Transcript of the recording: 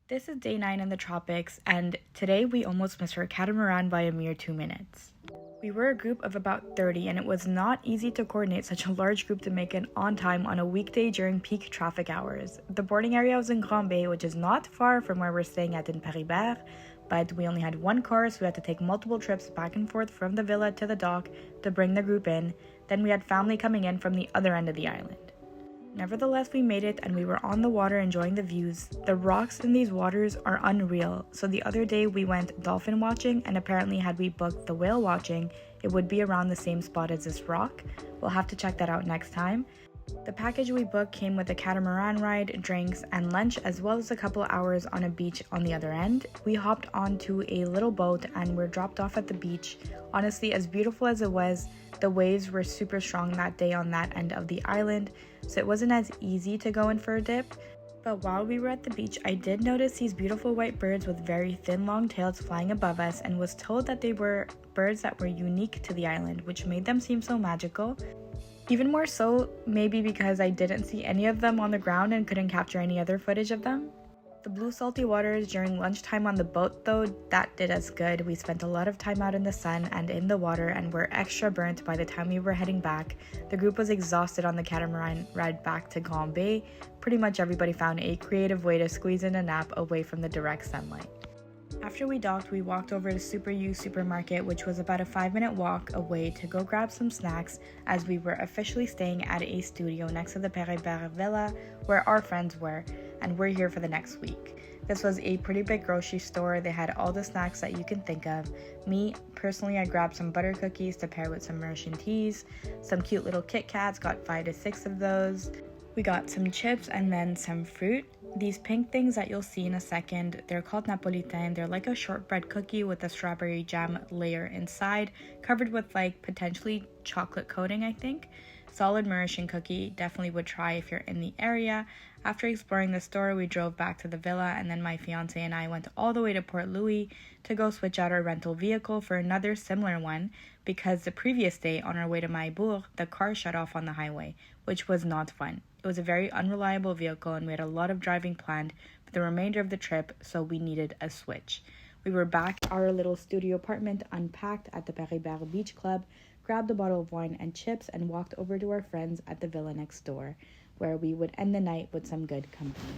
This is day 9 in the tropics, and today we almost missed our catamaran by a mere 2 minutes. We were a group of about 30, and it was not easy to coordinate such a large group to make it on time on a weekday during peak traffic hours. The boarding area was in Grand Bay, which is not far from where we're staying at in Paris, but we only had one car, so we had to take multiple trips back and forth from the villa to the dock to bring the group in. Then we had family coming in from the other end of the island. Nevertheless, we made it and we were on the water enjoying the views. The rocks in these waters are unreal, so the other day we went dolphin watching, and apparently had we booked the whale watching, it would be around the same spot as this rock. We'll have to check that out next time. The package we booked came with a catamaran ride, drinks, and lunch, as well as a couple hours on a beach on the other end. We hopped onto a little boat and were dropped off at the beach. Honestly, as beautiful as it was, the waves were super strong that day on that end of the island, so it wasn't as easy to go in for a dip. But while we were at the beach, I did notice these beautiful white birds with very thin long tails flying above us, and was told that they were birds that were unique to the island, which made them seem so magical. Even more so, maybe because I didn't see any of them on the ground and couldn't capture any other footage of them. The blue salty waters during lunchtime on the boat though, that did us good. We spent a lot of time out in the sun and in the water and were extra burnt by the time we were heading back. The group was exhausted on the catamaran ride back to Grand Bay. Pretty much everybody found a creative way to squeeze in a nap away from the direct sunlight. After we docked, we walked over to Super U supermarket, which was about a 5-minute walk away, to go grab some snacks, as we were officially staying at a studio next to the Paris Villa where our friends were, and we're here for the next week. This was a pretty big grocery store. They had all the snacks that you can think of. Me, personally, I grabbed some butter cookies to pair with some Mauritian teas, some cute little Kit Kats, got 5 to 6 of those. We got some chips and then some fruit. These pink things that you'll see in a second, they're called Napolitain. They're like a shortbread cookie with a strawberry jam layer inside, covered with like potentially chocolate coating, I think. Solid Mauritian cookie, definitely would try if you're in the area. After exploring the store, we drove back to the villa, and then my fiance and I went all the way to Port Louis to go switch out our rental vehicle for another similar one, because the previous day on our way to Maïbourg, the car shut off on the highway, which was not fun. It was a very unreliable vehicle, and we had a lot of driving planned for the remainder of the trip, so we needed a switch. We were back at our little studio apartment, unpacked at the Paris Beach Club, grabbed a bottle of wine and chips, and walked over to our friends at the villa next door, where we would end the night with some good company.